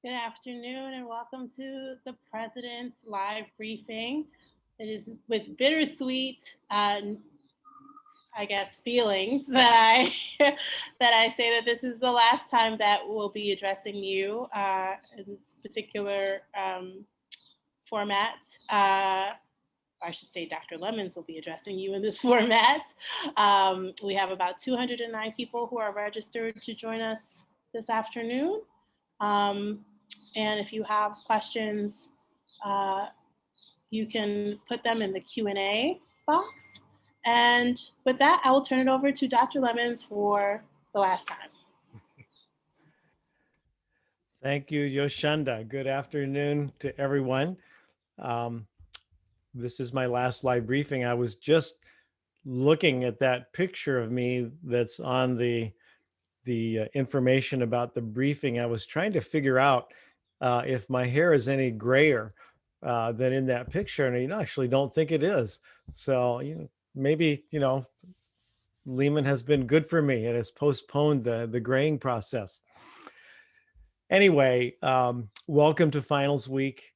Good afternoon and welcome to the President's live briefing. It is with bittersweet, I guess, feelings that I that I say that this is the last time that we'll be addressing you in this particular format. I should say Dr. Lemons will be addressing you in this format. We have about 209 people who are registered to join us this afternoon. Um, and if you have questions, uh, you can put them in the Q&A box. And with that, I will turn it over to Dr. Lemons for the last time. Thank you, Yoshanda. Good afternoon to everyone. This is my last live briefing. I was just looking at that picture of me that's on the information about the briefing. I was trying to figure out if my hair is any grayer than in that picture, and I actually don't think it is. So maybe Lehman has been good for me. It has postponed the graying process. Anyway, welcome to finals week.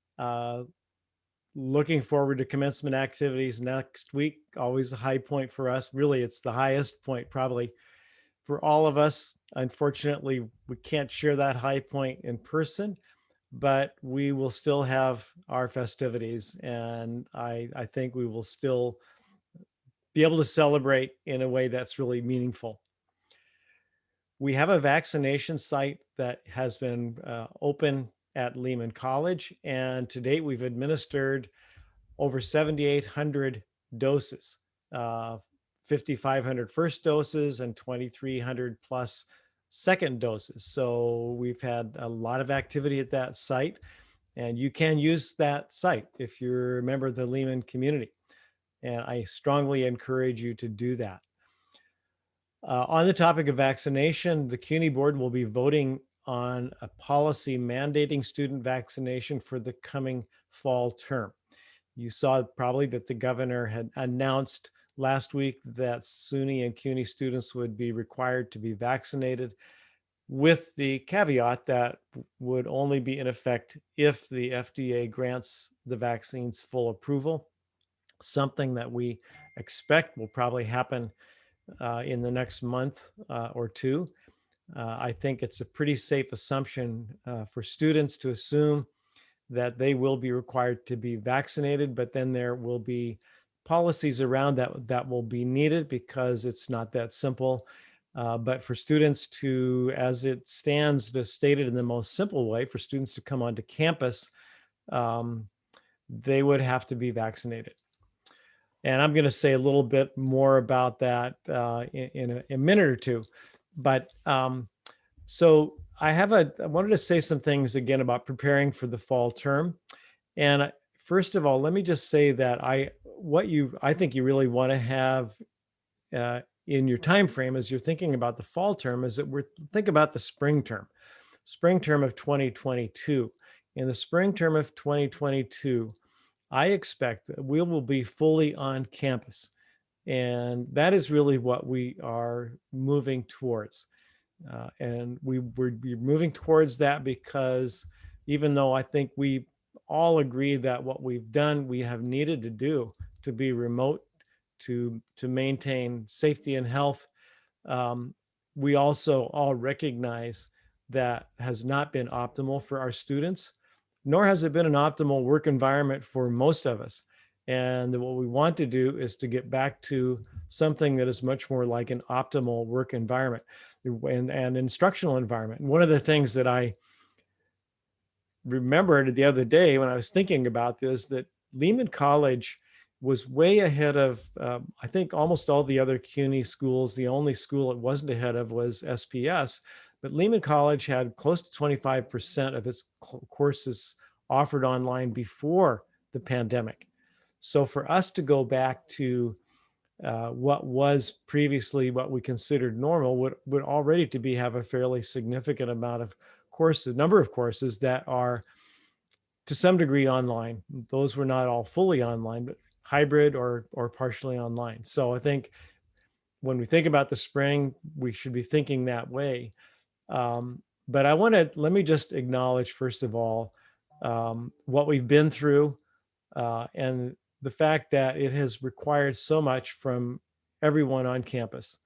Looking forward to commencement activities next week. Always a high point for us. Really, it's the highest point probably for all of us. Unfortunately, we can't share that high point in person, but we will still have our festivities. And I think we will still be able to celebrate in a way that's really meaningful. We have a vaccination site that has been open at Lehman College, and to date we've administered over 7,800 doses, 5,500 first doses and 2,300 plus second doses. So we've had a lot of activity at that site, and you can use that site if you're a member of the Lehman community. And I strongly encourage you to do that. On the topic of vaccination, the CUNY board will be voting on a policy mandating student vaccination for the coming fall term. You saw probably that the governor had announced last week that SUNY and CUNY students would be required to be vaccinated, with the caveat that would only be in effect if the FDA grants the vaccines full approval, something that we expect will probably happen in the next month or two. I think it's a pretty safe assumption for students to assume that they will be required to be vaccinated, but then there will be policies around that will be needed because it's not that simple. But for students to, as it stands, to state it in the most simple way, for students to come onto campus, they would have to be vaccinated. And I'm going to say a little bit more about that in a minute or two. But so I wanted to say some things again about preparing for the fall term. And first of all, let me just say that I think you really want to have in your time frame as you're thinking about the fall term is that think about the spring term of 2022. In the spring term of 2022, I expect that we will be fully on campus. And that is really what we are moving towards. And we're moving towards that because even though I think we all agree that what we've done, we have needed to do to be remote, to maintain safety and health, we also all recognize that has not been optimal for our students, nor has it been an optimal work environment for most of us. And what we want to do is to get back to something that is much more like an optimal work environment and instructional environment. And one of the things that I remembered the other day when I was thinking about this, that Lehman College was way ahead of, I think, almost all the other CUNY schools. The only school it wasn't ahead of was SPS. But Lehman College had close to 25% of its courses offered online before the pandemic. So for us to go back to what was previously what we considered normal would already to be have a fairly significant amount of courses, number of courses that are to some degree online. Those were not all fully online, but hybrid or partially online. So I think when we think about the spring, we should be thinking that way. But let me just acknowledge, first of all, what we've been through, and the fact that it has required so much from everyone on campus,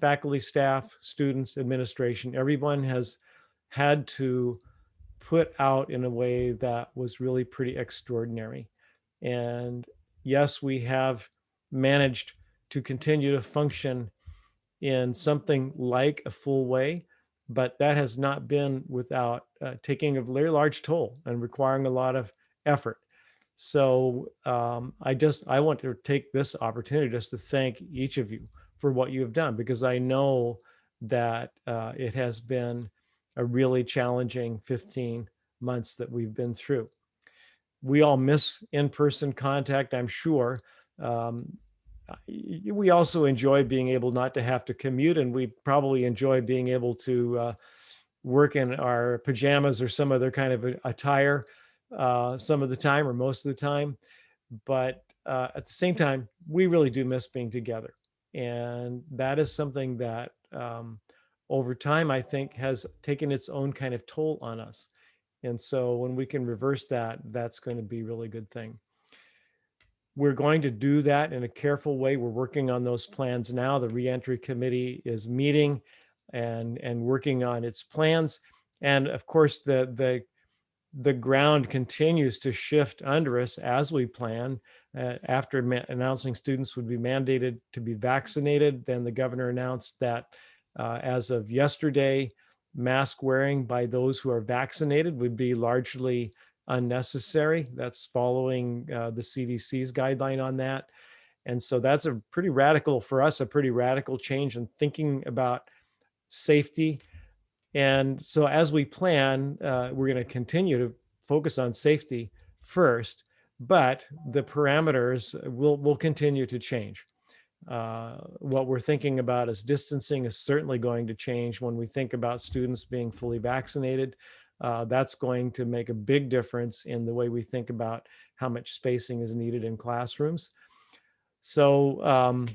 faculty, staff, students, administration. Everyone has had to put out in a way that was really pretty extraordinary. And yes, we have managed to continue to function in something like a full way, but that has not been without taking a very large toll and requiring a lot of effort. So I want to take this opportunity just to thank each of you for what you have done, because I know that it has been a really challenging 15 months that we've been through. We all miss in-person contact, I'm sure. Um, we also enjoy being able not to have to commute, and we probably enjoy being able to work in our pajamas or some other kind of attire some of the time or most of the time. But at the same time, we really do miss being together. And that is something that over time, I think, has taken its own kind of toll on us. And so when we can reverse that, that's going to be a really good thing. We're going to do that in a careful way. We're working on those plans now. The reentry committee is meeting and working on its plans. And of course, the ground continues to shift under us as we plan. After announcing students would be mandated to be vaccinated, then the governor announced that as of yesterday, mask wearing by those who are vaccinated would be largely unnecessary. That's following the CDC's guideline on that. And so that's a pretty radical, for us, a pretty radical change in thinking about safety. And so as we plan, we're going to continue to focus on safety first, but the parameters will continue to change. What we're thinking about as distancing is certainly going to change when we think about students being fully vaccinated. That's going to make a big difference in the way we think about how much spacing is needed in classrooms. So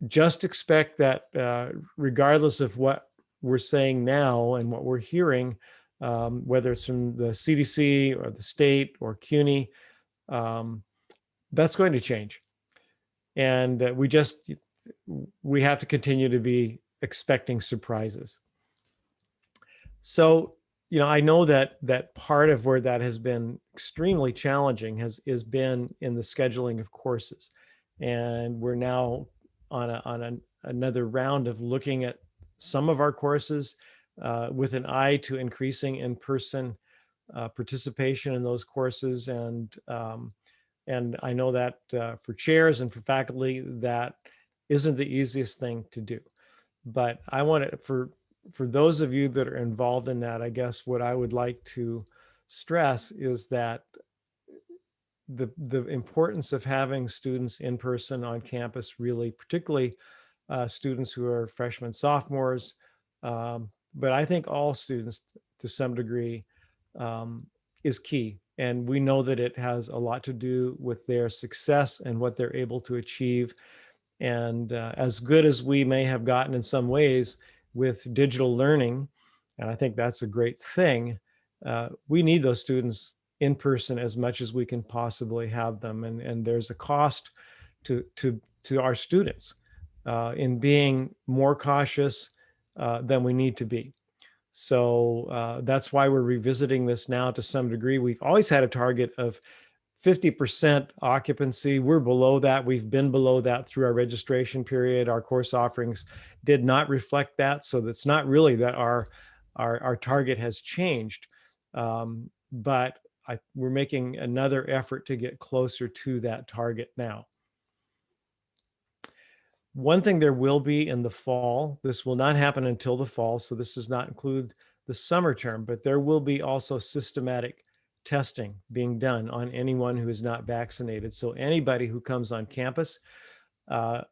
just expect that regardless of what we're saying now and what we're hearing, whether it's from the CDC or the state or CUNY, that's going to change. And we have to continue to be expecting surprises. So, I know that part of where that has been extremely challenging has been in the scheduling of courses. And we're now on another round of looking at some of our courses with an eye to increasing in-person participation in those courses. And I know that for chairs and for faculty, that isn't the easiest thing to do. But I want to, for those of you that are involved in that, I guess what I would like to stress is that the importance of having students in person on campus, really, particularly students who are freshmen, sophomores, but I think all students to some degree, is key. And we know that it has a lot to do with their success and what they're able to achieve. And as good as we may have gotten in some ways with digital learning, and I think that's a great thing, we need those students in person as much as we can possibly have them. And there's a cost to our students in being more cautious than we need to be. So that's why we're revisiting this now to some degree. We've always had a target of 50% occupancy. We're below that. We've been below that through our registration period. Our course offerings did not reflect that. So that's not really that our target has changed. But we're making another effort to get closer to that target now. One thing there will be in the fall, this will not happen until the fall, so this does not include the summer term, but there will be also systematic testing being done on anyone who is not vaccinated. So anybody who comes on campus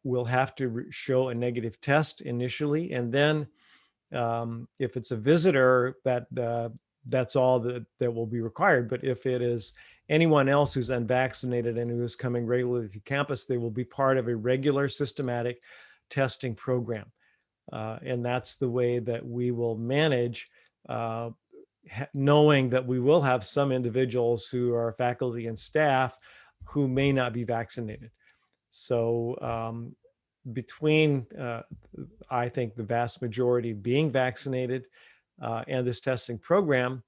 will have to show a negative test initially, and then if it's a visitor, that's all that will be required. But if it is anyone else who's unvaccinated and who is coming regularly to campus, they will be part of a regular systematic testing program. And that's the way that we will manage, knowing that we will have some individuals who are faculty and staff who may not be vaccinated. So between, I think, the vast majority being vaccinated and this testing program,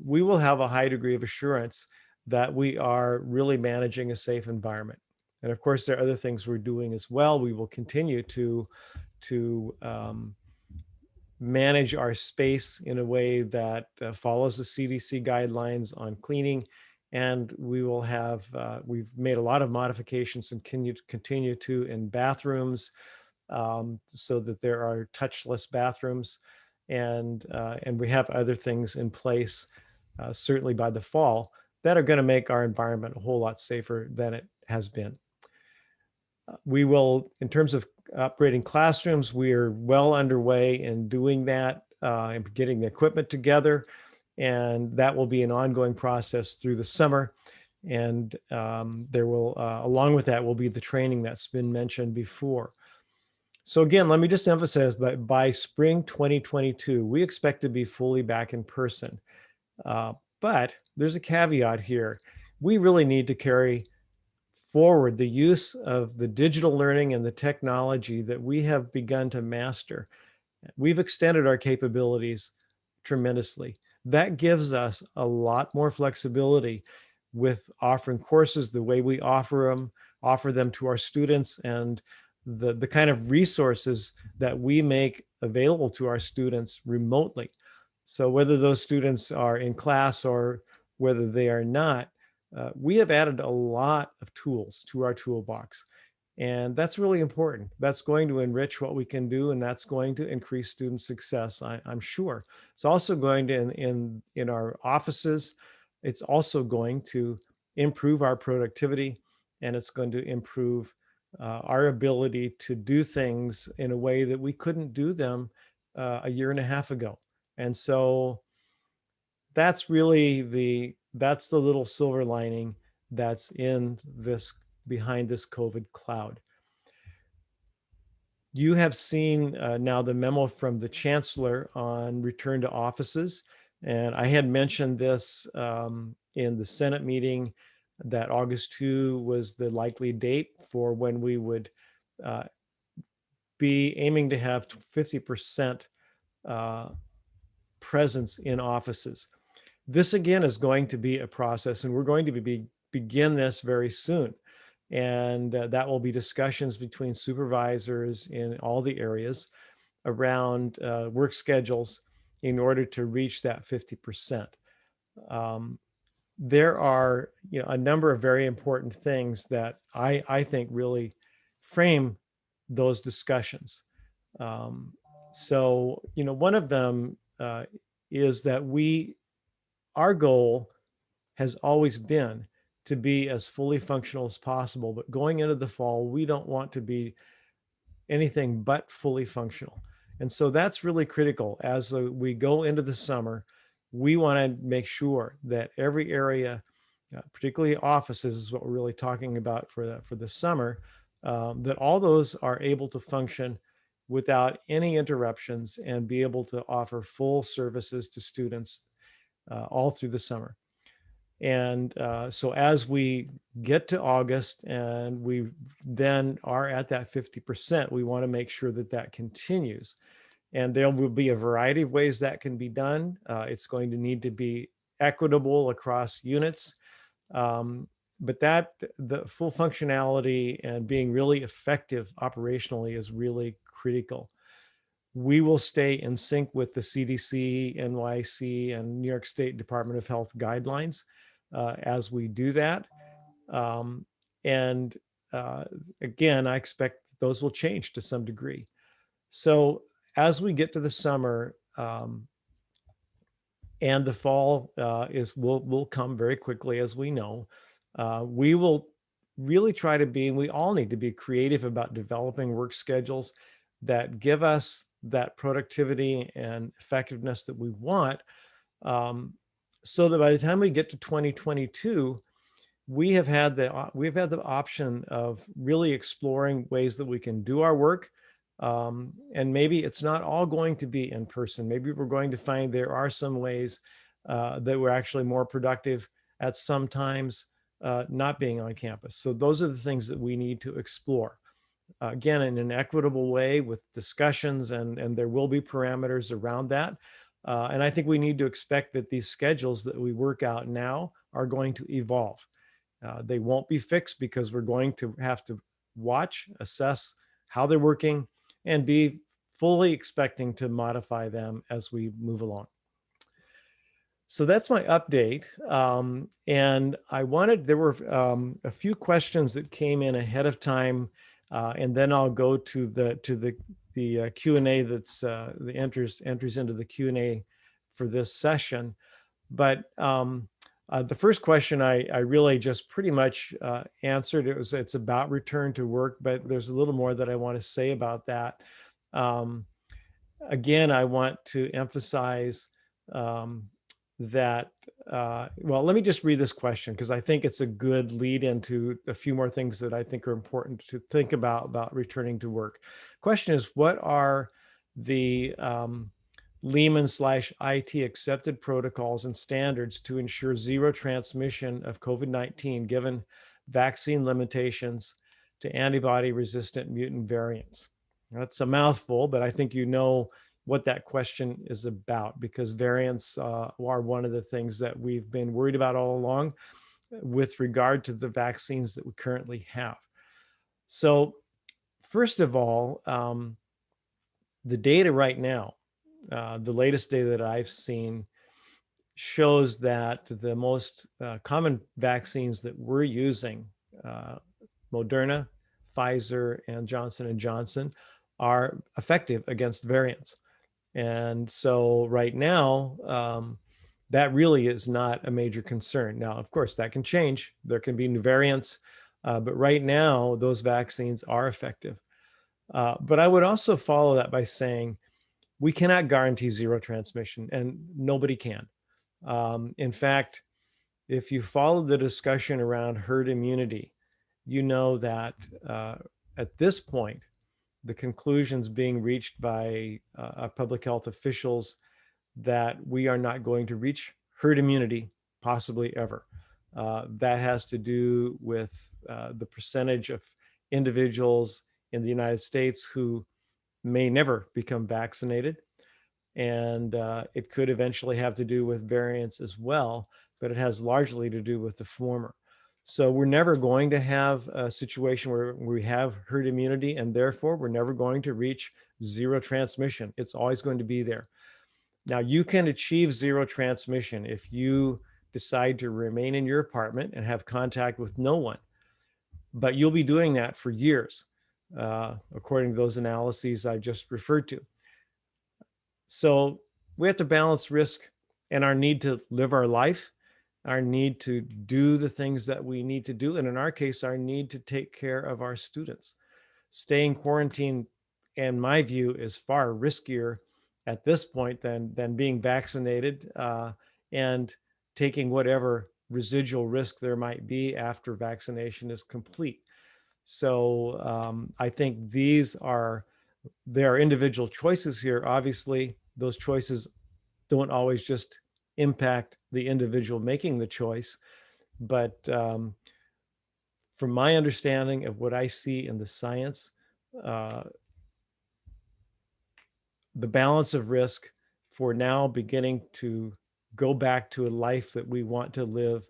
we will have a high degree of assurance that we are really managing a safe environment. And of course, there are other things we're doing as well. We will continue to manage our space in a way that follows the CDC guidelines on cleaning. And we will have, we've made a lot of modifications and continue to in bathrooms, so that there are touchless bathrooms. And we have other things in place, certainly by the fall, that are going to make our environment a whole lot safer than it has been. We will, in terms of upgrading classrooms, we are well underway in doing that, and getting the equipment together. And that will be an ongoing process through the summer. And there will, along with that, will be the training that's been mentioned before. So again, let me just emphasize that by spring 2022, we expect to be fully back in person. But there's a caveat here. We really need to carry forward the use of the digital learning and the technology that we have begun to master. We've extended our capabilities tremendously. That gives us a lot more flexibility with offering courses the way we offer them to our students, and the kind of resources that we make available to our students remotely. So whether those students are in class or whether they are not, we have added a lot of tools to our toolbox. And that's really important. That's going to enrich what we can do, and that's going to increase student success, I'm sure. It's also going to, in our offices, it's also going to improve our productivity, and it's going to improve our ability to do things in a way that we couldn't do them a year and a half ago. And so that's really that's the little silver lining that's in this, behind this COVID cloud. You have seen now the memo from the chancellor on return to offices. And I had mentioned this in the Senate meeting, that August 2 was the likely date for when we would be aiming to have 50% presence in offices. This again is going to be a process, and we're going to begin this very soon. And that will be discussions between supervisors in all the areas around work schedules in order to reach that 50%. There are, a number of very important things that I think really frame those discussions. So, one of them is that our goal has always been to be as fully functional as possible. But going into the fall, we don't want to be anything but fully functional. And so that's really critical. As we go into the summer, we want to make sure that every area, particularly offices is what we're really talking about for the summer, that all those are able to function without any interruptions and be able to offer full services to students all through the summer. And so as we get to August and we then are at that 50%, we want to make sure that that continues. And there will be a variety of ways that can be done. It's going to need to be equitable across units. But the full functionality and being really effective operationally is really critical. We will stay in sync with the CDC, NYC, and New York State Department of Health guidelines as we do that. And again, I expect those will change to some degree. So as we get to the summer and the fall will come very quickly, as we know, we will really try to be, and we all need to be creative about developing work schedules that give us that productivity and effectiveness that we want, so that by the time we get to 2022, we've had the option of really exploring ways that we can do our work And maybe it's not all going to be in person. Maybe we're going to find there are some ways that we're actually more productive at some times not being on campus. So those are the things that we need to explore. Again, in an equitable way with discussions, and there will be parameters around that. And I think we need to expect that these schedules that we work out now are going to evolve. They won't be fixed because we're going to have to watch, assess how they're working, and be fully expecting to modify them as we move along. So that's my update. And there were a few questions that came in ahead of time, and then I'll go to the Q&A that's the enters into the Q&A for this session. But the first question I really just pretty much answered. It's about return to work, but there's a little more that I want to say about that. Again, I want to emphasize that, well, let me just read this question because I think it's a good lead into a few more things that I think are important to think about returning to work. Question is, what are the Lehman/IT accepted protocols and standards to ensure zero transmission of COVID-19 given vaccine limitations to antibody-resistant mutant variants? That's a mouthful, but I think you know what that question is about, because variants are one of the things that we've been worried about all along with regard to the vaccines that we currently have. So first of all, the data right now, the latest data that I've seen shows that the most common vaccines that we're using, Moderna, Pfizer, and Johnson & Johnson, are effective against variants. And so right now, that really is not a major concern. Now, of course, that can change. There can be new variants, but right now, those vaccines are effective. But I would also follow that by saying, we cannot guarantee zero transmission, and nobody can. In fact, if you follow the discussion around herd immunity, you know that at this point, the conclusions being reached by public health officials that we are not going to reach herd immunity, possibly ever. That has to do with the percentage of individuals in the United States who may never become vaccinated. And it could eventually have to do with variants as well, but it has largely to do with the former. So we're never going to have a situation where we have herd immunity, and therefore we're never going to reach zero transmission. It's always going to be there. Now, you can achieve zero transmission if you decide to remain in your apartment and have contact with no one, but you'll be doing that for years, according to those analyses I just referred to. So we have to balance risk and our need to live our life, our need to do the things that we need to do, and in our case, our need to take care of our students. Staying quarantined, in my view, is far riskier at this point than being vaccinated and taking whatever residual risk there might be after vaccination is complete. So I think there are individual choices here. Obviously, those choices don't always just impact the individual making the choice. But from my understanding of what I see in the science, the balance of risk for now beginning to go back to a life that we want to live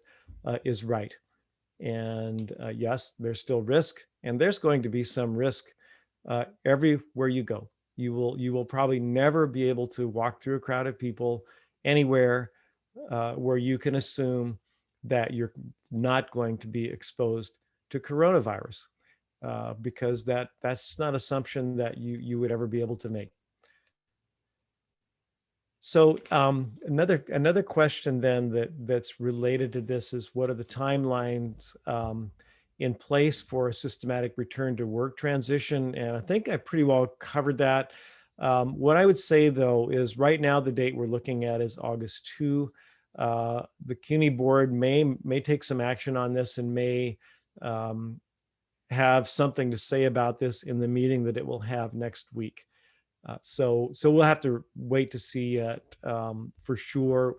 is right. And yes, there's still risk, and there's going to be some risk everywhere you go. You will probably never be able to walk through a crowd of people anywhere where you can assume that you're not going to be exposed to coronavirus, because that's not an assumption that you would ever be able to make. So another question then that's related to this is, what are the timelines in place for a systematic return to work transition? And I think I pretty well covered that. What I would say, though, is right now the date we're looking at is August 2. The CUNY board may take some action on this and may have something to say about this in the meeting that it will have next week. So we'll have to wait to see it for sure.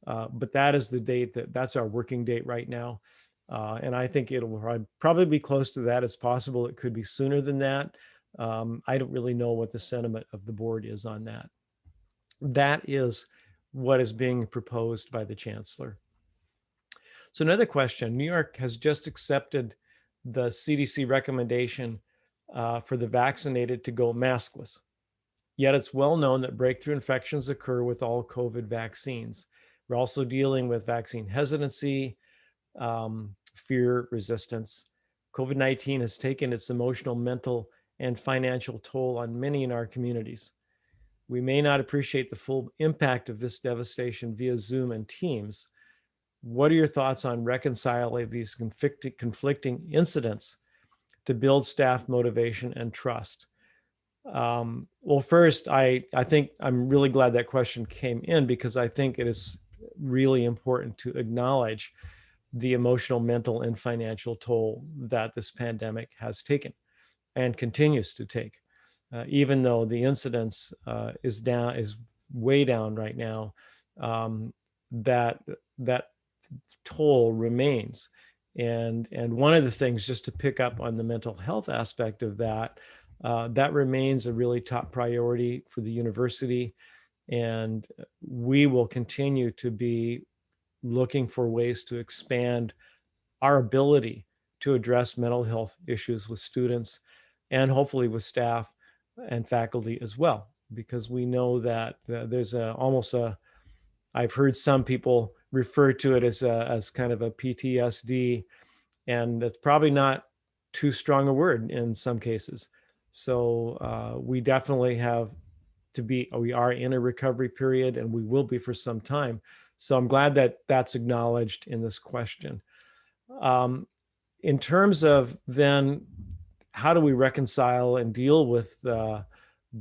But that is the date that's our working date right now. And I think it'll probably be close to that. It's possible it could be sooner than that. I don't really know what the sentiment of the board is on that. That is what is being proposed by the chancellor. So another question, New York has just accepted the CDC recommendation for the vaccinated to go maskless. Yet it's well known that breakthrough infections occur with all COVID vaccines. We're also dealing with vaccine hesitancy, fear, resistance. COVID-19 has taken its emotional, mental, and financial toll on many in our communities. We may not appreciate the full impact of this devastation via Zoom and Teams. What are your thoughts on reconciling these conflicting incidents to build staff motivation and trust? Well, first, I think I'm really glad that question came in, because I think it is really important to acknowledge the emotional, mental, and financial toll that this pandemic has taken and continues to take. Even though the incidence is way down right now, that toll remains. And one of the things, just to pick up on the mental health aspect of that, that remains a really top priority for the university. And we will continue to be looking for ways to expand our ability to address mental health issues with students and hopefully with staff and faculty as well, because we know that there's I've heard some people refer to it as kind of a PTSD, and that's probably not too strong a word in some cases. So we definitely we are in a recovery period, and we will be for some time. So I'm glad that that's acknowledged in this question. In terms of then, how do we reconcile and deal with the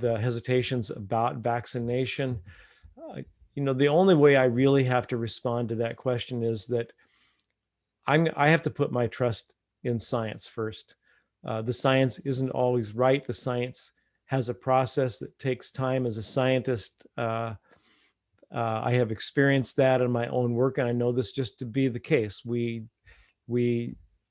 hesitations about vaccination? The only way I really have to respond to that question is that I have to put my trust in science first. The science isn't always right. The science has a process that takes time. As a scientist, I have experienced that in my own work, and I know this just to be the case. We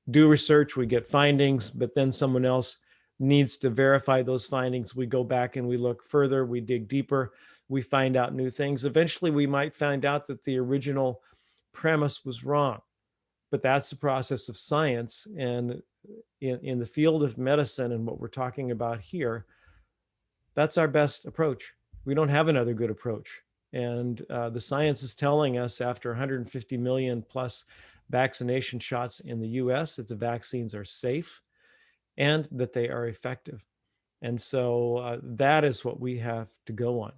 do research, we get findings, but then someone else needs to verify those findings. We go back and we look further, we dig deeper, we find out new things. Eventually, we might find out that the original premise was wrong, but that's the process of science. And in the field of medicine and what we're talking about here, that's our best approach. We don't have another good approach. And the science is telling us, after 150 million plus vaccination shots in the US, that the vaccines are safe and that they are effective. And so that is what we have to go on.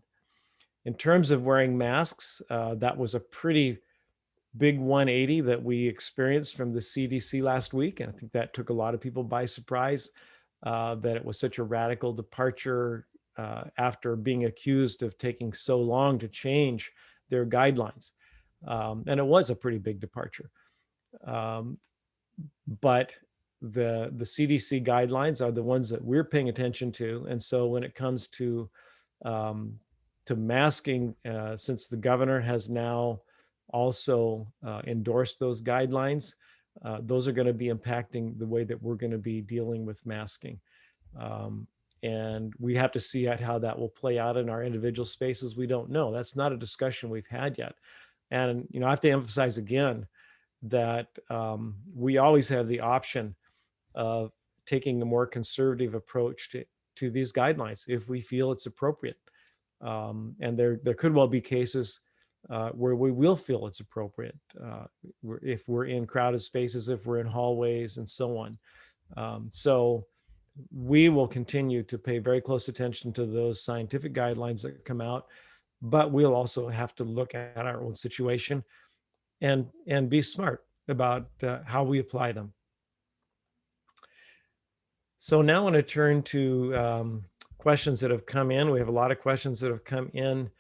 In terms of wearing masks, that was a pretty big 180 that we experienced from the CDC last week. And I think that took a lot of people by surprise, that it was such a radical departure after being accused of taking so long to change their guidelines. And it was a pretty big departure. But the CDC guidelines are the ones that we're paying attention to. And so when it comes to masking, since the governor has now also endorsed those guidelines, those are going to be impacting the way that we're going to be dealing with masking. And we have to see how that will play out in our individual spaces. We don't know. That's not a discussion we've had yet. And I have to emphasize again that we always have the option of taking a more conservative approach to these guidelines if we feel it's appropriate. And there could well be cases where we will feel it's appropriate, if we're in crowded spaces, if we're in hallways, and so on. So we will continue to pay very close attention to those scientific guidelines that come out, but we'll also have to look at our own situation and be smart about how we apply them. So now I want to turn to questions that have come in. We have a lot of questions that have come in.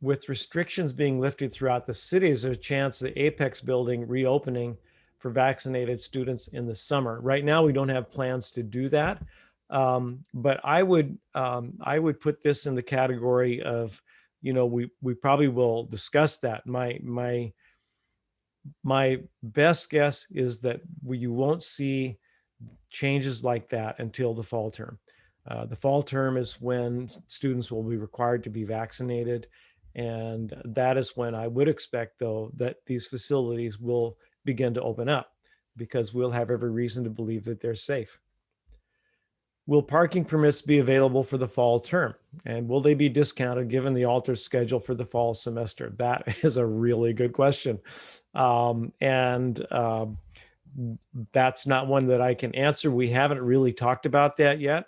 With restrictions being lifted throughout the city, is there a chance the Apex building reopening for vaccinated students in the summer. Right now, we don't have plans to do that. But I would put this in the category of, we probably will discuss that. My best guess is that you won't see changes like that until the fall term. The fall term is when students will be required to be vaccinated. And that is when I would expect, though, that these facilities will begin to open up, because we'll have every reason to believe that they're safe. Will parking permits be available for the fall term? And will they be discounted given the altered schedule for the fall semester? That is a really good question. And that's not one that I can answer. We haven't really talked about that yet.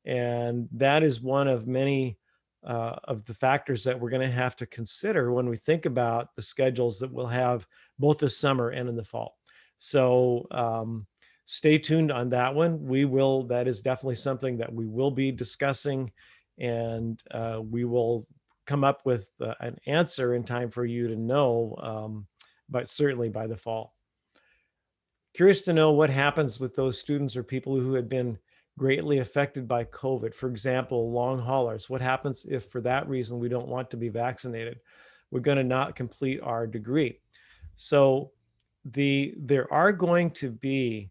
And that is one of many of the factors that we're going to have to consider when we think about the schedules that we'll have both this summer and in the fall. So stay tuned on that one. That is definitely something that we will be discussing, and we will come up with an answer in time for you to know, but certainly by the fall. Curious to know what happens with those students or people who had been greatly affected by COVID. For example, long haulers. What happens if for that reason we don't want to be vaccinated? We're going to not complete our degree. So there are going to be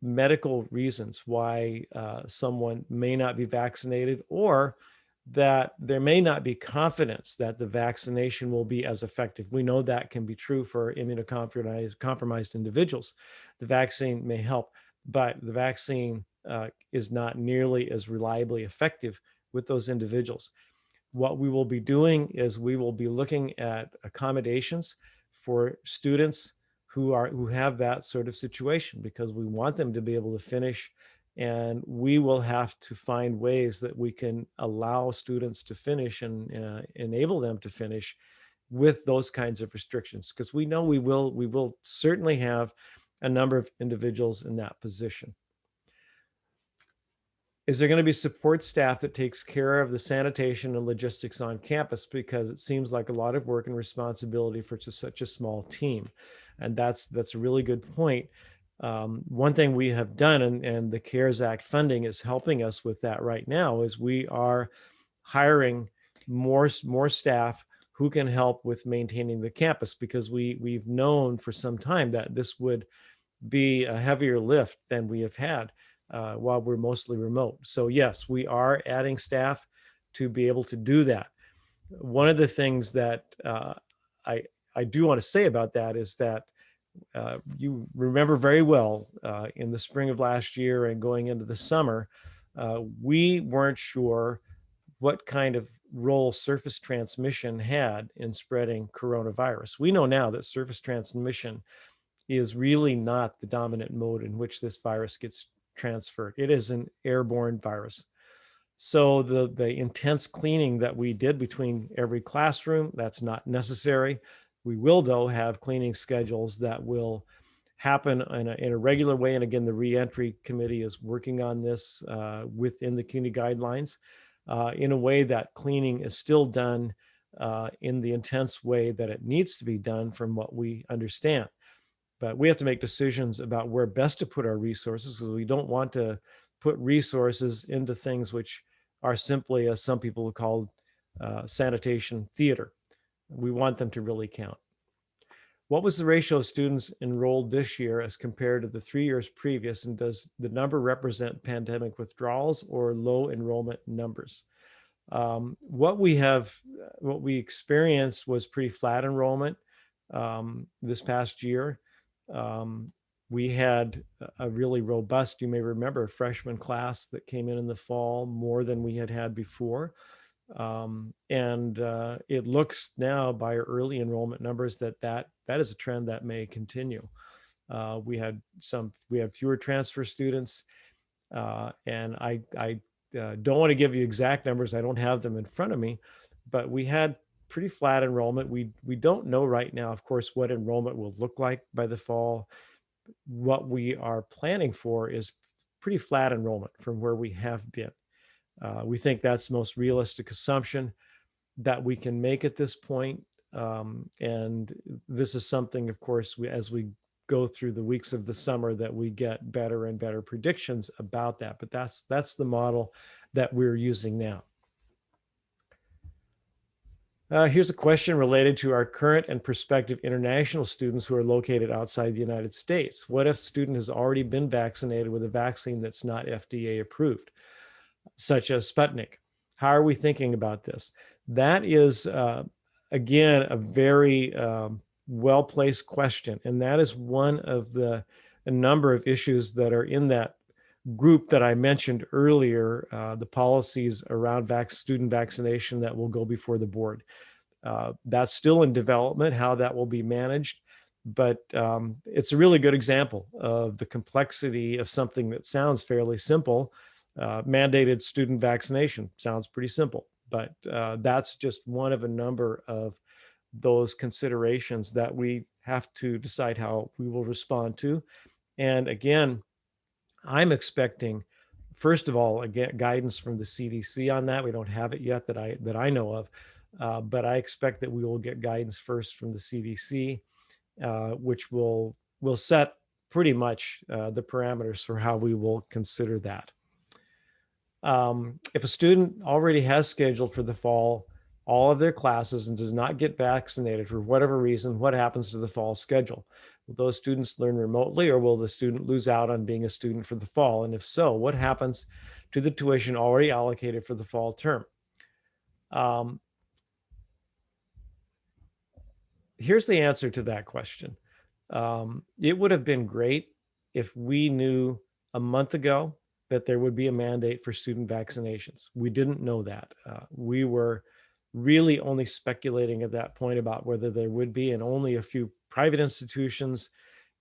medical reasons why someone may not be vaccinated, or that there may not be confidence that the vaccination will be as effective. We know that can be true for immunocompromised individuals. The vaccine may help, but the vaccine is not nearly as reliably effective with those individuals. What we will be doing is we will be looking at accommodations for students who have that sort of situation, because we want them to be able to finish, and we will have to find ways that we can allow students to finish and enable them to finish with those kinds of restrictions, because we know we will certainly have a number of individuals in that position. Is there going to be support staff that takes care of the sanitation and logistics on campus? Because it seems like a lot of work and responsibility for such a small team. And that's a really good point. One thing we have done, and the CARES Act funding is helping us with that right now, is we are hiring more staff who can help with maintaining the campus, because we've known for some time that this would be a heavier lift than we have had while we're mostly remote. So yes, we are adding staff to be able to do that. One of the things that I do want to say about that is that you remember very well in the spring of last year and going into the summer, we weren't sure what kind of role surface transmission had in spreading coronavirus. We know now that surface transmission is really not the dominant mode in which this virus gets transferred. It is an airborne virus. So the intense cleaning that we did between every classroom, that's not necessary. We will, though, have cleaning schedules that will happen in a regular way. And again, the reentry committee is working on this within the CUNY guidelines in a way that cleaning is still done in the intense way that it needs to be done from what we understand. But we have to make decisions about where best to put our resources, because we don't want to put resources into things which are simply, as some people have called, sanitation theater. We want them to really count. What was the ratio of students enrolled this year as compared to the 3 years previous? And does the number represent pandemic withdrawals or low enrollment numbers? What we experienced was pretty flat enrollment this past year. We had a really robust, you may remember, freshman class that came in the fall, more than we had before. And it looks now by our early enrollment numbers that is a trend that may continue. We had fewer transfer students, and I don't want to give you exact numbers. I don't have them in front of me, but we had pretty flat enrollment. We don't know right now, of course, what enrollment will look like by the fall. What we are planning for is pretty flat enrollment from where we have been. We think that's the most realistic assumption that we can make at this point. And this is something, of course, as we go through the weeks of the summer that we get better and better predictions about that. But that's the model that we're using now. Here's a question related to our current and prospective international students who are located outside the United States. What if a student has already been vaccinated with a vaccine that's not FDA approved, such as Sputnik? How are we thinking about this? That is, again, a very well-placed question. And that is one of a number of issues that are in that group that I mentioned earlier, the policies around student vaccination that will go before the board. That's still in development, how that will be managed. But it's a really good example of the complexity of something that sounds fairly simple. Mandated student vaccination sounds pretty simple, but that's just one of a number of those considerations that we have to decide how we will respond to. And again, I'm expecting, first of all, again, guidance from the CDC on that. We don't have it yet that I know of, but I expect that we will get guidance first from the CDC, which will set pretty much the parameters for how we will consider that. If a student already has scheduled for the fall all of their classes and does not get vaccinated for whatever reason, what happens to the fall schedule? Will those students learn remotely, or will the student lose out on being a student for the fall? And if so, what happens to the tuition already allocated for the fall term? Here's the answer to that question. It would have been great if we knew a month ago that there would be a mandate for student vaccinations. We didn't know that. We were really only speculating at that point about whether there would be, and only a few private institutions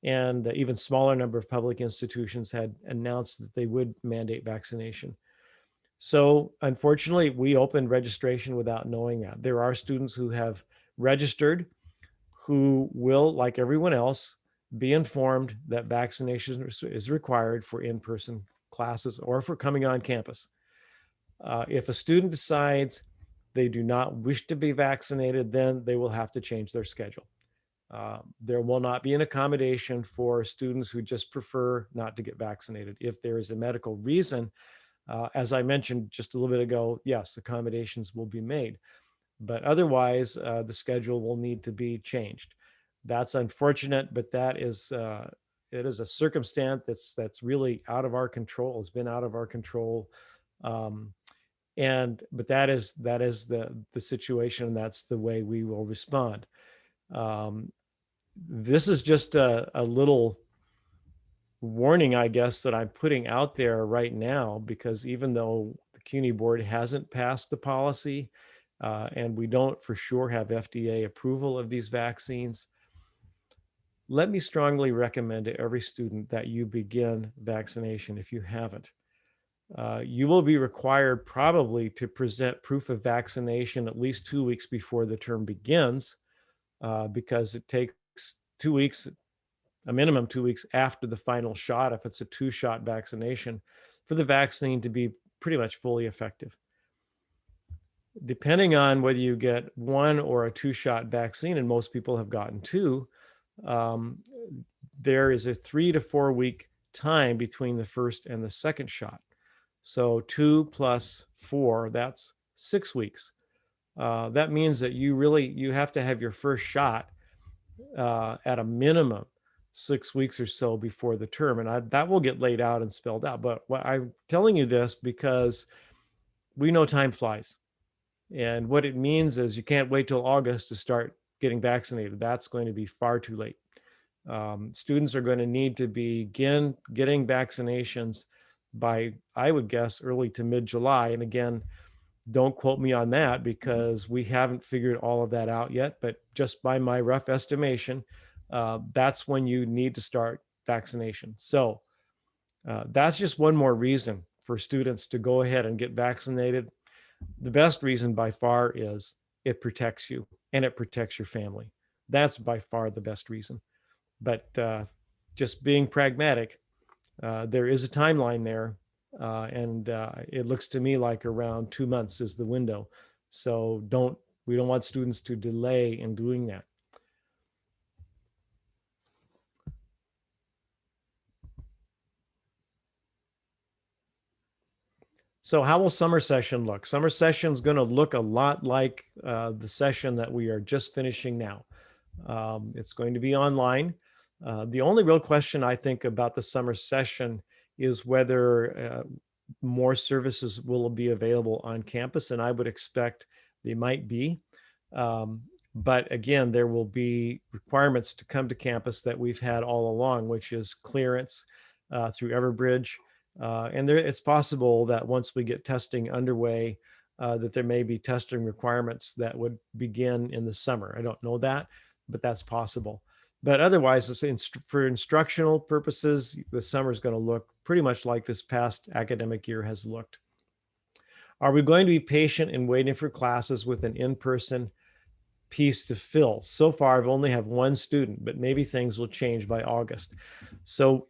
and even smaller number of public institutions had announced that they would mandate vaccination. So unfortunately, we opened registration without knowing that. There are students who have registered who will, like everyone else, be informed that vaccination is required for in-person classes or for coming on campus. If a student decides they do not wish to be vaccinated, then they will have to change their schedule. There will not be an accommodation for students who just prefer not to get vaccinated. If there is a medical reason, as I mentioned just a little bit ago, yes, accommodations will be made. But otherwise, the schedule will need to be changed. That's unfortunate, but that is it is a circumstance that's really out of our control. It's been out of our control, but that is the situation, and that's the way we will respond. This is just a little warning, I guess, that I'm putting out there right now, because even though the CUNY board hasn't passed the policy, and we don't for sure have FDA approval of these vaccines, let me strongly recommend to every student that you begin vaccination if you haven't. You will be required probably to present proof of vaccination at least 2 weeks before the term begins, because it takes 2 weeks, a minimum 2 weeks after the final shot, if it's a 2-shot vaccination, for the vaccine to be pretty much fully effective. Depending on whether you get 1 or a 2-shot vaccine, and most people have gotten 2, there is a 3 to 4 week time between the first and the second shot. So 2 plus 4, that's 6 weeks. That means that you have to have your first shot at a minimum 6 weeks or so before the term. And that will get laid out and spelled out. But I'm telling you this because we know time flies. And what it means is you can't wait till August to start getting vaccinated. That's going to be far too late. Students are going to need to begin getting vaccinations by, I would guess, early to mid-July. And again, don't quote me on that because we haven't figured all of that out yet. But just by my rough estimation, that's when you need to start vaccination. So that's just one more reason for students to go ahead and get vaccinated. The best reason by far is it protects you and it protects your family. That's by far the best reason. But just being pragmatic, there is a timeline there, and it looks to me like around 2 months is the window. So we don't want students to delay in doing that. So how will summer session look? Summer session is going to look a lot like the session that we are just finishing now. It's going to be online. The only real question I think about the summer session is whether more services will be available on campus, and I would expect they might be. But again, there will be requirements to come to campus that we've had all along, which is clearance through Everbridge. And it's possible that once we get testing underway, that there may be testing requirements that would begin in the summer. I don't know that, but that's possible. But otherwise, for instructional purposes, the summer is going to look pretty much like this past academic year has looked. Are we going to be patient in waiting for classes with an in-person piece to fill? So far, I've only have one student, but maybe things will change by August. So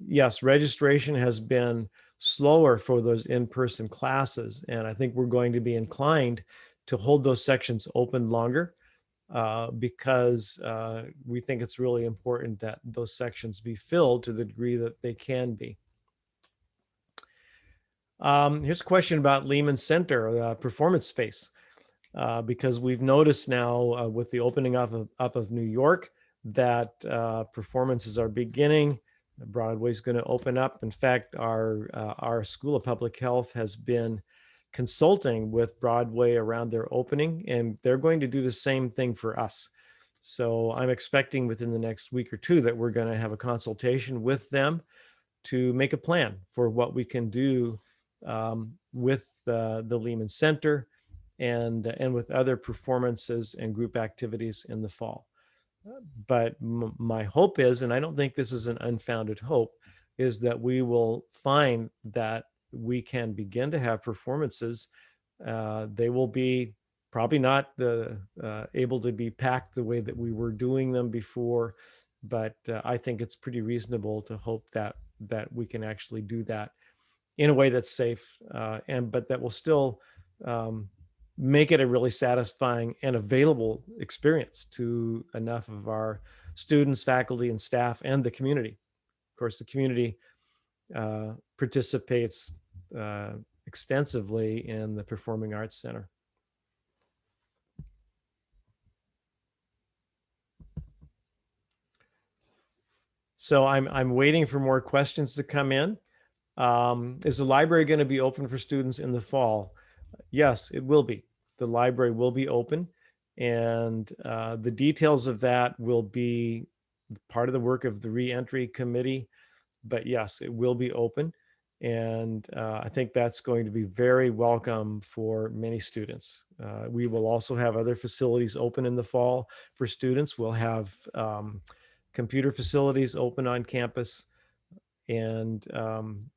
yes, registration has been slower for those in-person classes. And I think we're going to be inclined to hold those sections open longer because we think it's really important that those sections be filled to the degree that they can be. Here's a question about Lehman Center, performance space. Because we've noticed now with the opening up of New York that performances are beginning. Broadway's going to open up. In fact, our School of Public Health has been consulting with Broadway around their opening, and they're going to do the same thing for us. So I'm expecting within the next week or two that we're going to have a consultation with them to make a plan for what we can do with the Lehman Center and with other performances and group activities in the fall. But my hope is, and I don't think this is an unfounded hope, is that we will find that we can begin to have performances. They will be probably not able to be packed the way that we were doing them before, but I think it's pretty reasonable to hope that we can actually do that in a way that's safe, but that will still make it a really satisfying and available experience to enough of our students, faculty, and staff, and the community. Of course, the community participates extensively in the Performing Arts Center. So I'm waiting for more questions to come in. Is the library going to be open for students in the fall? Yes, it will be. The library will be open, and the details of that will be part of the work of the reentry committee. But yes, it will be open, and I think that's going to be very welcome for many students. We will also have other facilities open in the fall for students. We'll have computer facilities open on campus. And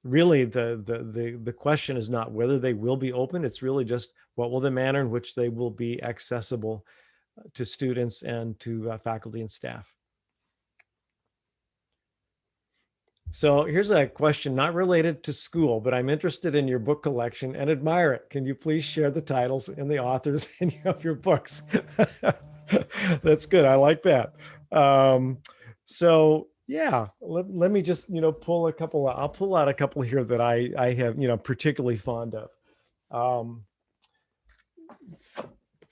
really, the question is not whether they will be open. It's really just what will the manner in which they will be accessible to students and to faculty and staff. So here's a question not related to school, but I'm interested in your book collection and admire it. Can you please share the titles and the authors of your books? That's good. I like that. So yeah, let me just, pull a couple. I'll pull out a couple here that I have, particularly fond of.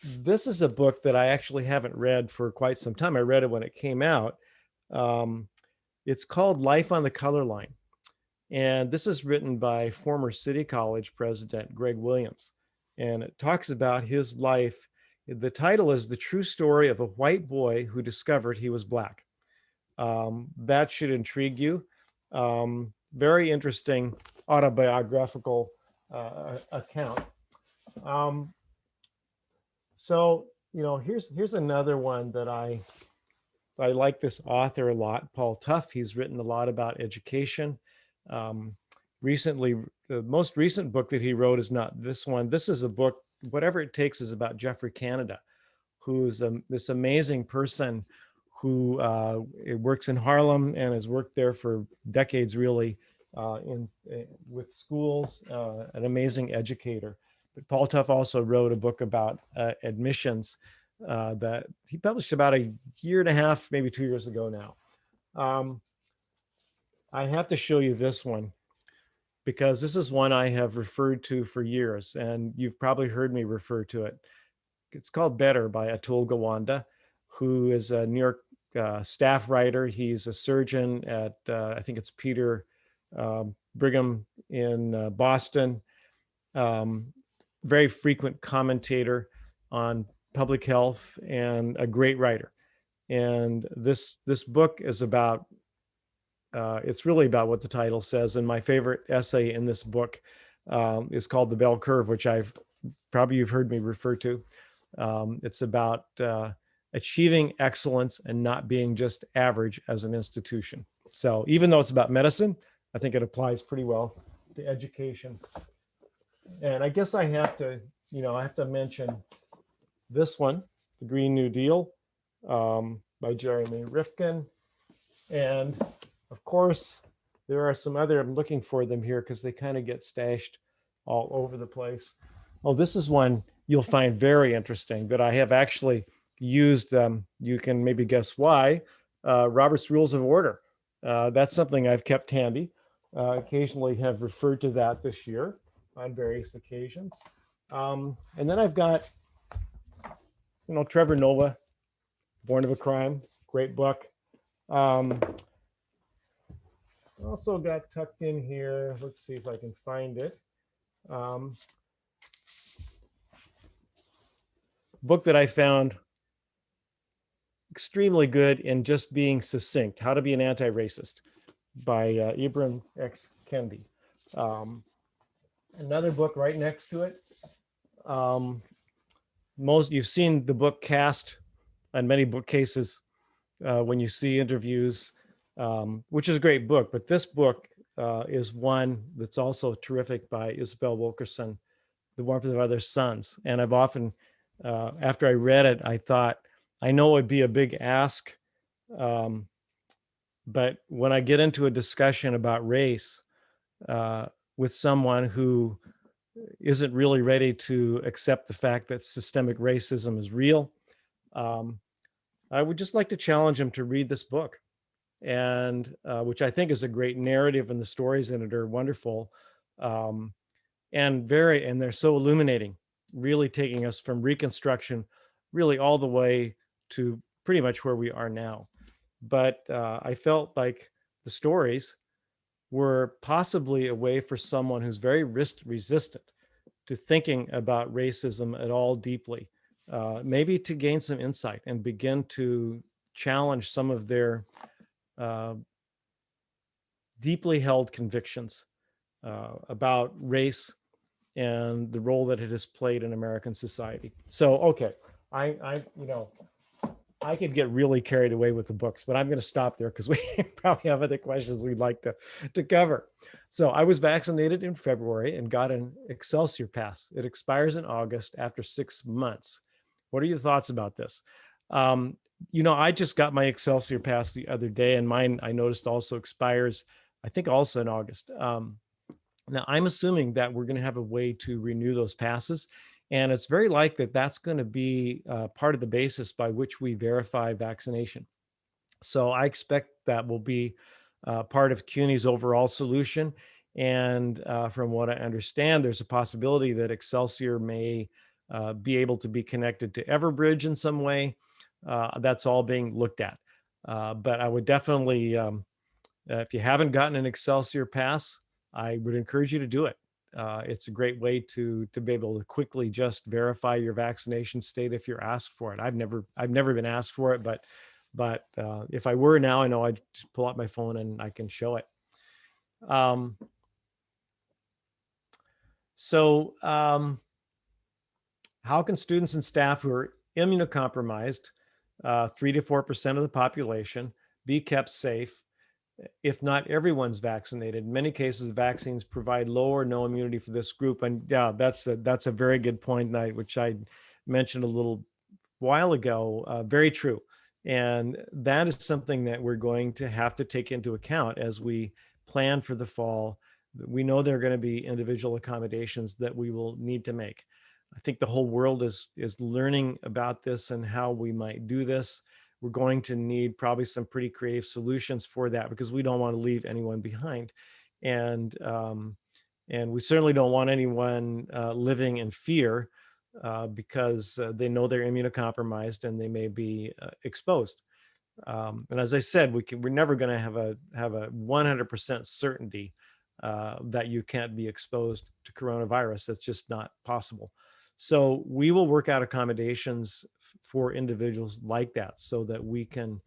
This is a book that I actually haven't read for quite some time. I read it when it came out. It's called Life on the Color Line. And this is written by former City College president Greg Williams. And it talks about his life. The title is The True Story of a White Boy Who Discovered He Was Black. That should intrigue you. Very interesting autobiographical account. So, here's another one that I like this author a lot, Paul Tough. He's written a lot about education. Recently, the most recent book that he wrote is not this one. This is a book, Whatever It Takes, is about Jeffrey Canada, who's this amazing person who works in Harlem and has worked there for decades, really, with schools, an amazing educator. But Paul Tough also wrote a book about admissions that he published about a year and a half, maybe 2 years ago now. I have to show you this one. because this is one I have referred to for years, and you've probably heard me refer to it. It's called Better by Atul Gawande, who is a New York staff writer. He's a surgeon at, I think it's Peter Brigham in Boston. Very frequent commentator on public health and a great writer. And this book is about, it's really about what the title says. And my favorite essay in this book is called The Bell Curve, which you've heard me refer to. It's about achieving excellence and not being just average as an institution. So even though it's about medicine, I think it applies pretty well to education. And I guess I have to mention this one, The Green New Deal, by Jeremy Rifkin. And of course, there are some other, I'm looking for them here because they kind of get stashed all over the place. Oh, this is one you'll find very interesting that I have actually used. You can maybe guess why. Robert's Rules of Order. That's something I've kept handy. Occasionally have referred to that this year on various occasions. And then I've got, Trevor Noah, Born of a Crime, great book. Also got tucked in here. Let's see if I can find it. Book that I found extremely good in just being succinct, How to Be an Anti-Racist by Ibram X. Kendi. Another book right next to it. You've seen the book Cast on many bookcases when you see interviews, which is a great book. But this book is one that's also terrific by Isabel Wilkerson, The Warmth of Other Suns. And I've often, after I read it, I thought, I know it would be a big ask, but when I get into a discussion about race with someone who isn't really ready to accept the fact that systemic racism is real, I would just like to challenge him to read this book, and which I think is a great narrative, and the stories in it are wonderful, and they're so illuminating, really taking us from Reconstruction really all the way to pretty much where we are now. But I felt like the stories were possibly a way for someone who's very risk resistant to thinking about racism at all deeply, maybe to gain some insight and begin to challenge some of their deeply held convictions about race and the role that it has played in American society. So, okay, I could get really carried away with the books, but I'm going to stop there because we probably have other questions we'd like to cover. So I was vaccinated in February and got an Excelsior pass. It expires in August after 6 months. What are your thoughts about this? I just got my Excelsior pass the other day, and mine, I noticed, also expires, I think, also in August. Now, I'm assuming that we're going to have a way to renew those passes. And it's very likely that that's going to be part of the basis by which we verify vaccination. So I expect that will be part of CUNY's overall solution. And from what I understand, there's a possibility that Excelsior may be able to be connected to Everbridge in some way. That's all being looked at. But I would definitely, if you haven't gotten an Excelsior pass, I would encourage you to do it. It's a great way to be able to quickly just verify your vaccination state if you're asked for it. I've never been asked for it, but if I were now, I know I'd just pull out my phone and I can show it. How can students and staff who are immunocompromised, 3 to 4% of the population, be kept safe if not everyone's vaccinated? In many cases, vaccines provide low or no immunity for this group. And yeah, that's a very good point, which I mentioned a little while ago. Very true. And that is something that we're going to have to take into account as we plan for the fall. We know there are going to be individual accommodations that we will need to make. I think the whole world is learning about this and how we might do this. We're going to need probably some pretty creative solutions for that because we don't want to leave anyone behind. And And we certainly don't want anyone living in fear because they know they're immunocompromised and they may be exposed. And as I said, we're never going to have a 100% certainty that you can't be exposed to coronavirus. That's just not possible. So we will work out accommodations for individuals like that, so that we can,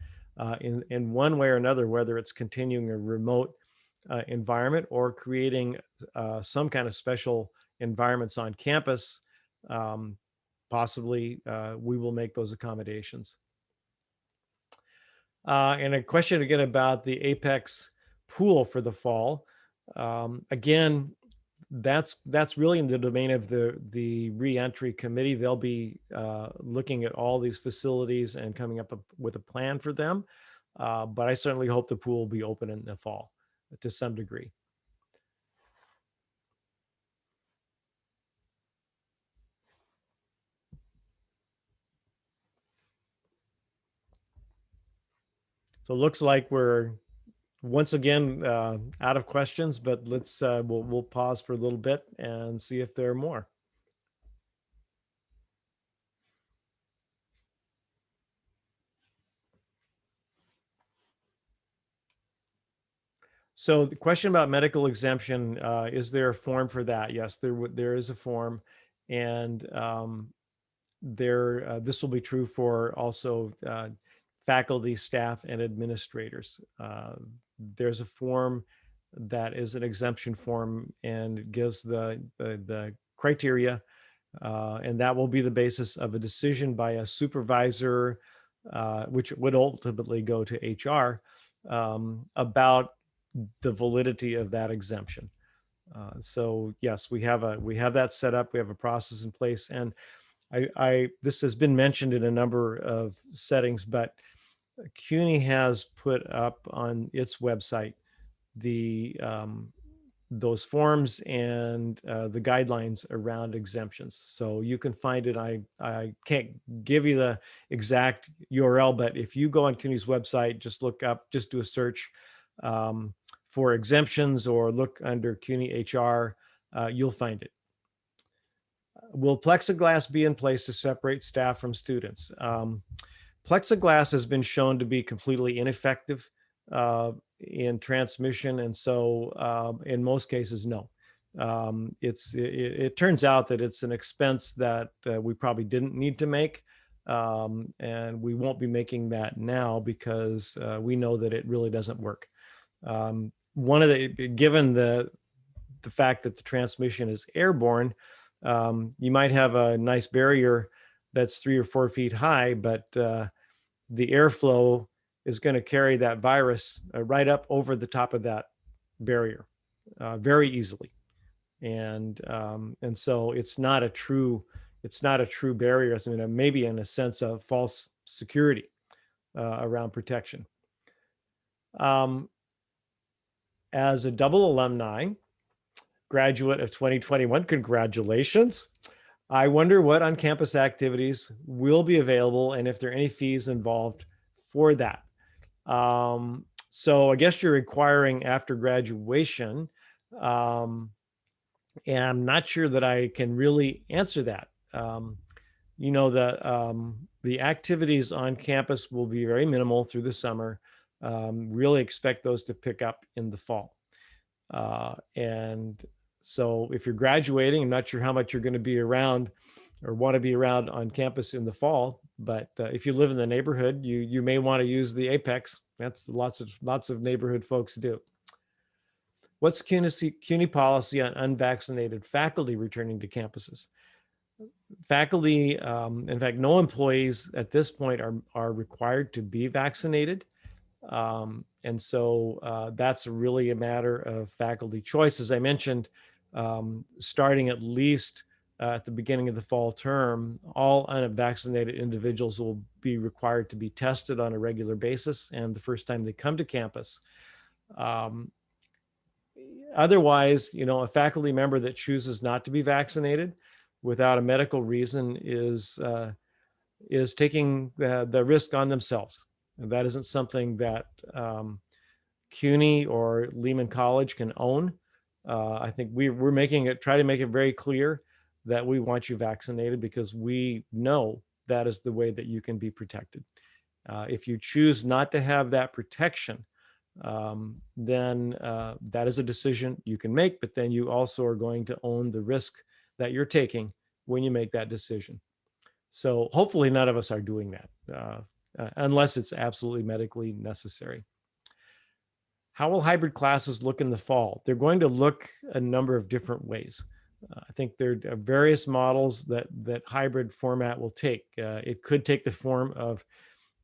in one way or another, whether it's continuing a remote environment or creating some kind of special environments on campus, possibly we will make those accommodations. And a question again about the Apex pool for the fall. Again, that's really in the domain of the reentry committee. They'll be looking at all these facilities and coming up with a plan for them. But I certainly hope the pool will be open in the fall to some degree. So it looks like we're once again out of questions, but let's we'll pause for a little bit and see if there are more. So the question about medical exemption, is there a form for that? Yes, there is a form, and this will be true for also faculty, staff, and administrators. There's a form that is an exemption form and gives the criteria, and that will be the basis of a decision by a supervisor, which would ultimately go to HR, about the validity of that exemption. So yes, we have that set up. We have a process in place, and this has been mentioned in a number of settings, but CUNY has put up on its website those forms and the guidelines around exemptions. So you can find it. I can't give you the exact URL, but if you go on CUNY's website, just do a search for exemptions or look under CUNY HR, you'll find it. Will plexiglass be in place to separate staff from students? Plexiglass has been shown to be completely ineffective in transmission, and so in most cases, no. It turns out that it's an expense that we probably didn't need to make, and we won't be making that now because we know that it really doesn't work. Given the fact that the transmission is airborne, you might have a nice barrier that's 3 or 4 feet high, but the airflow is going to carry that virus right up over the top of that barrier very easily, and so it's not a true barrier. I mean, maybe in a sense of false security around protection. As a double alumni, graduate of 2021, congratulations. I wonder what on-campus activities will be available and if there are any fees involved for that. So I guess you're inquiring after graduation, and I'm not sure that I can really answer that. The activities on campus will be very minimal through the summer. Really expect those to pick up in the fall. And so if you're graduating, I'm not sure how much you're going to be around or want to be around on campus in the fall, but if you live in the neighborhood, you may want to use the Apex. That's lots of neighborhood folks do. What's CUNY policy on unvaccinated faculty returning to campuses? Faculty, in fact, no employees at this point are required to be vaccinated. And so that's really a matter of faculty choice. As I mentioned, starting at least at the beginning of the fall term, all unvaccinated individuals will be required to be tested on a regular basis and the first time they come to campus. Otherwise, a faculty member that chooses not to be vaccinated without a medical reason is taking the risk on themselves. And that isn't something that CUNY or Lehman College can own. I think we're try to make it very clear that we want you vaccinated because we know that is the way that you can be protected. If you choose not to have that protection, then that is a decision you can make, but then you also are going to own the risk that you're taking when you make that decision. So hopefully none of us are doing that unless it's absolutely medically necessary. How will hybrid classes look in the fall? They're going to look a number of different ways. I think there are various models that hybrid format will take. It could take the form of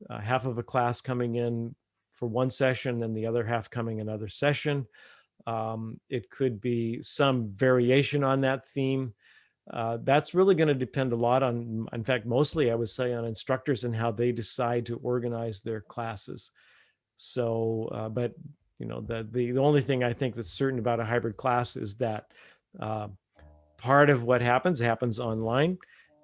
half of a class coming in for one session and the other half coming another session. It could be some variation on that theme. That's really going to depend a lot on, in fact, mostly I would say on instructors and how they decide to organize their classes. So, but you know, the only thing I think that's certain about a hybrid class is that part of what happens online,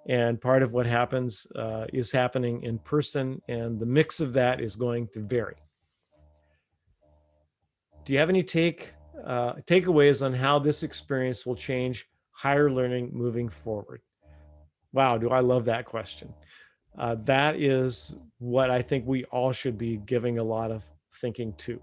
and part of what happens is happening in person, and the mix of that is going to vary. Do you have any takeaways on how this experience will change higher learning moving forward? Wow, do I love that question. That is what I think we all should be giving a lot of thinking to.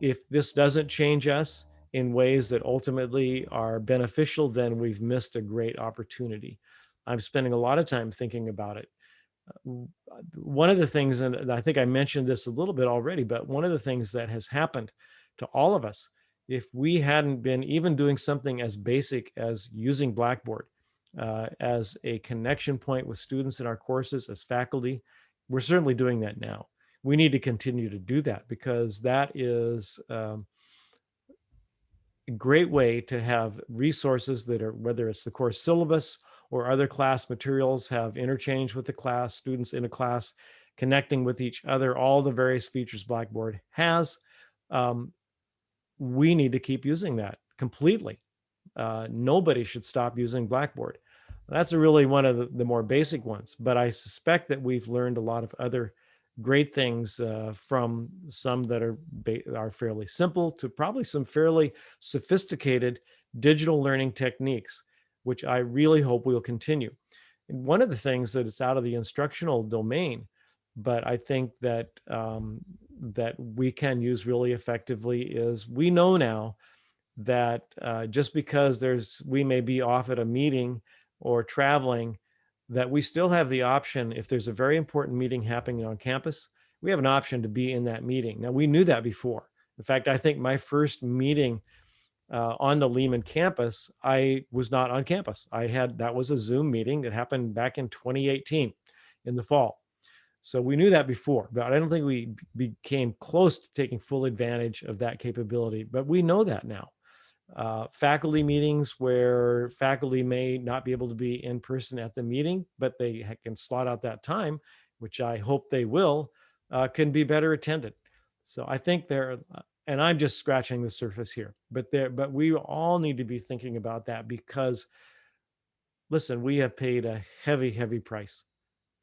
If this doesn't change us in ways that ultimately are beneficial, then we've missed a great opportunity. I'm spending a lot of time thinking about it. One of the things, and I think I mentioned this a little bit already, but one of the things that has happened to all of us, if we hadn't been even doing something as basic as using Blackboard as a connection point with students in our courses as faculty, we're certainly doing that now. We need to continue to do that because that is a great way to have resources that are, whether it's the course syllabus or other class materials, have interchange with the class, students in a class connecting with each other, all the various features Blackboard has. We need to keep using that completely. Nobody should stop using Blackboard. That's really one of the more basic ones, but I suspect that we've learned a lot of other great things from some that are fairly simple to probably some fairly sophisticated digital learning techniques, which I really hope will continue. And one of the things that it's out of the instructional domain, but I think that that we can use really effectively is we know now that just because we may be off at a meeting or traveling, that we still have the option, if there's a very important meeting happening on campus, we have an option to be in that meeting. Now, we knew that before. In fact, I think my first meeting on the Lehman campus, I was not on campus. That was a Zoom meeting that happened back in 2018 in the fall. So we knew that before, but I don't think we became close to taking full advantage of that capability, but we know that now. Faculty meetings where faculty may not be able to be in person at the meeting, but they can slot out that time, which I hope they will, can be better attended. So I think and I'm just scratching the surface here, but we all need to be thinking about that because, listen, we have paid a heavy, heavy price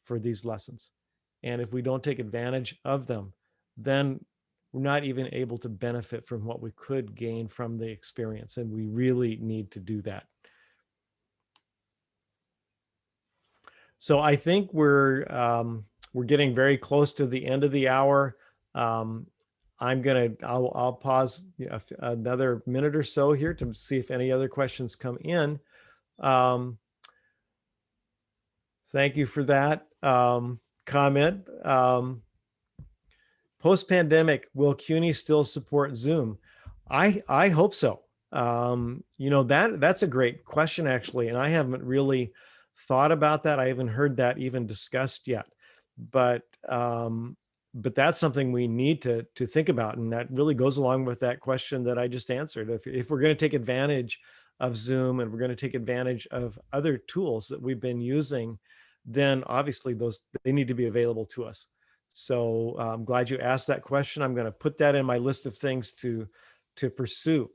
for these lessons. And if we don't take advantage of them, then we're not even able to benefit from what we could gain from the experience. And we really need to do that. So I think we're getting very close to the end of the hour. I'll pause another minute or so here to see if any other questions come in. Thank you for that comment. Post-pandemic, will CUNY still support Zoom? I hope so. That's a great question, actually, and I haven't really thought about that. I haven't heard that even discussed yet, but that's something we need to think about, and that really goes along with that question that I just answered. If we're going to take advantage of Zoom and we're going to take advantage of other tools that we've been using, then obviously they need to be available to us. So I'm glad you asked that question. I'm going to put that in my list of things to pursue.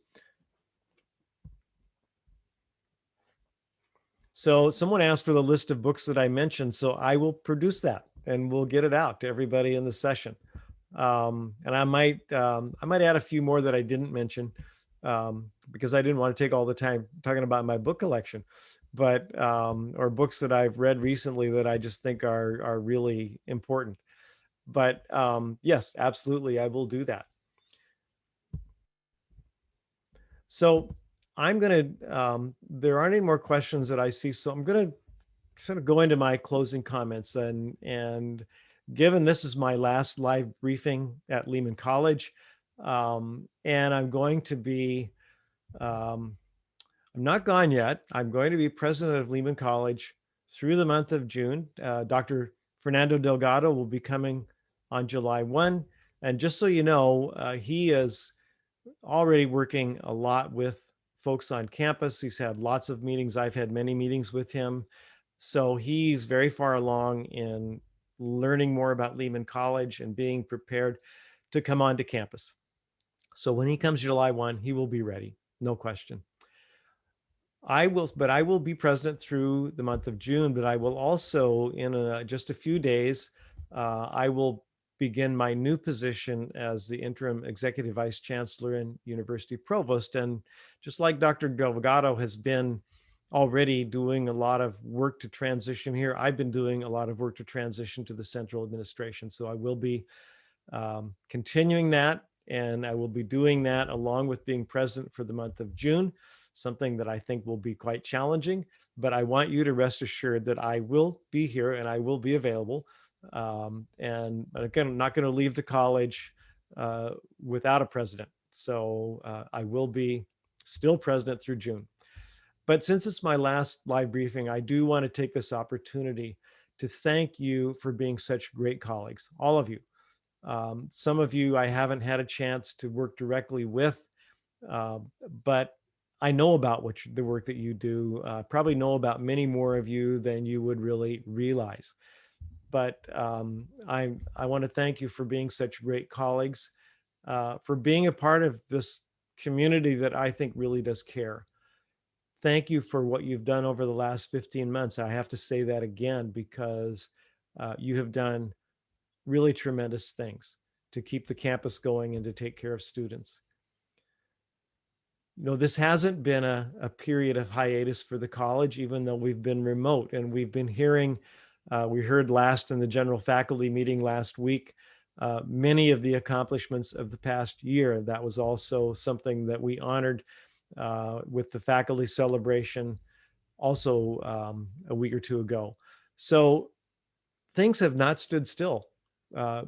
So someone asked for the list of books that I mentioned, so I will produce that and we'll get it out to everybody in the session. And I might add a few more that I didn't mention. because I didn't want to take all the time talking about my book collection, but or books that I've read recently that I just think are really important. But yes, absolutely, I will do that. So I'm going to, there aren't any more questions that I see. So I'm going to sort of go into my closing comments. And given this is my last live briefing at Lehman College, and I'm going to be, I'm not gone yet. I'm going to be president of Lehman College through the month of June. Dr. Fernando Delgado will be coming on July 1. And just so you know, he is already working a lot with folks on campus. He's had lots of meetings. I've had many meetings with him. So he's very far along in learning more about Lehman College and being prepared to come onto campus. So when he comes July 1, he will be ready, no question. I will be president through the month of June, but I will also, in just a few days, I will begin my new position as the interim executive vice chancellor and university provost. And just like Dr. Delgado has been already doing a lot of work to transition here, I've been doing a lot of work to transition to the central administration. So I will be continuing that, and I will be doing that along with being president for the month of June, something that I think will be quite challenging. But I want you to rest assured that I will be here and I will be available. And again, I'm not going to leave the college without a president. So I will be still president through June. But since it's my last live briefing, I do want to take this opportunity to thank you for being such great colleagues, all of you. Some of you I haven't had a chance to work directly with, but I know about the work that you do, probably know about many more of you than you would really realize. But I want to thank you for being such great colleagues, for being a part of this community that I think really does care. Thank you for what you've done over the last 15 months. I have to say that again, because you have done really tremendous things to keep the campus going and to take care of students. You know, this hasn't been a period of hiatus for the college, even though we've been remote, and we've been hearing, we heard last in the general faculty meeting last week, many of the accomplishments of the past year. That was also something that we honored with the faculty celebration also a week or two ago. So things have not stood still.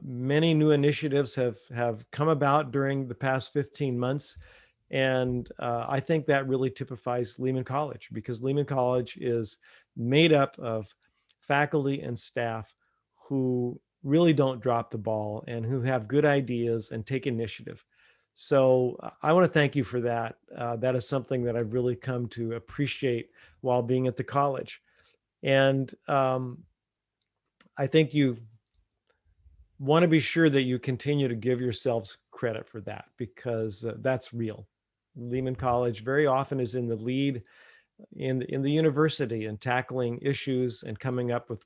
Many new initiatives have come about during the past 15 months. And I think that really typifies Lehman College, because Lehman College is made up of faculty and staff who really don't drop the ball and who have good ideas and take initiative. So I want to thank you for that. That is something that I've really come to appreciate while being at the college. And I think you want to be sure that you continue to give yourselves credit for that, because that's real. Lehman College very often is in the lead in the university and tackling issues and coming up with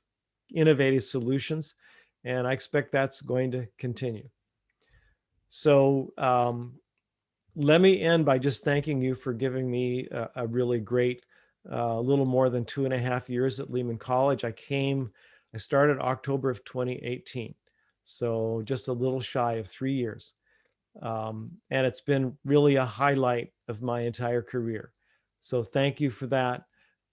innovative solutions. And I expect that's going to continue. So let me end by just thanking you for giving me a really great little more than 2.5 years at Lehman College. I started October of 2018. So just a little shy of 3 years. And it's been really a highlight of my entire career. So thank you for that.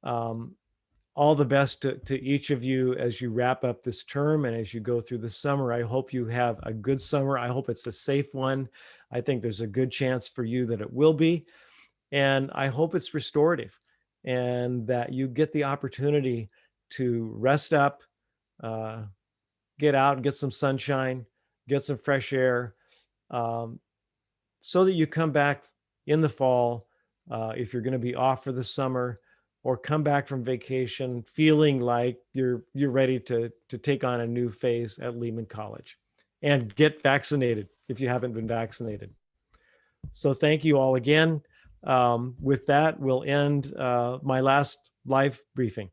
All the best to each of you as you wrap up this term and as you go through the summer. I hope you have a good summer. I hope it's a safe one. I think there's a good chance for you that it will be. And I hope it's restorative and that you get the opportunity to rest up, get out and get some sunshine, get some fresh air, so that you come back in the fall, if you're going to be off for the summer, or come back from vacation feeling like you're ready to take on a new phase at Lehman College, and get vaccinated if you haven't been vaccinated. So thank you all again. With that, we'll end my last live briefing.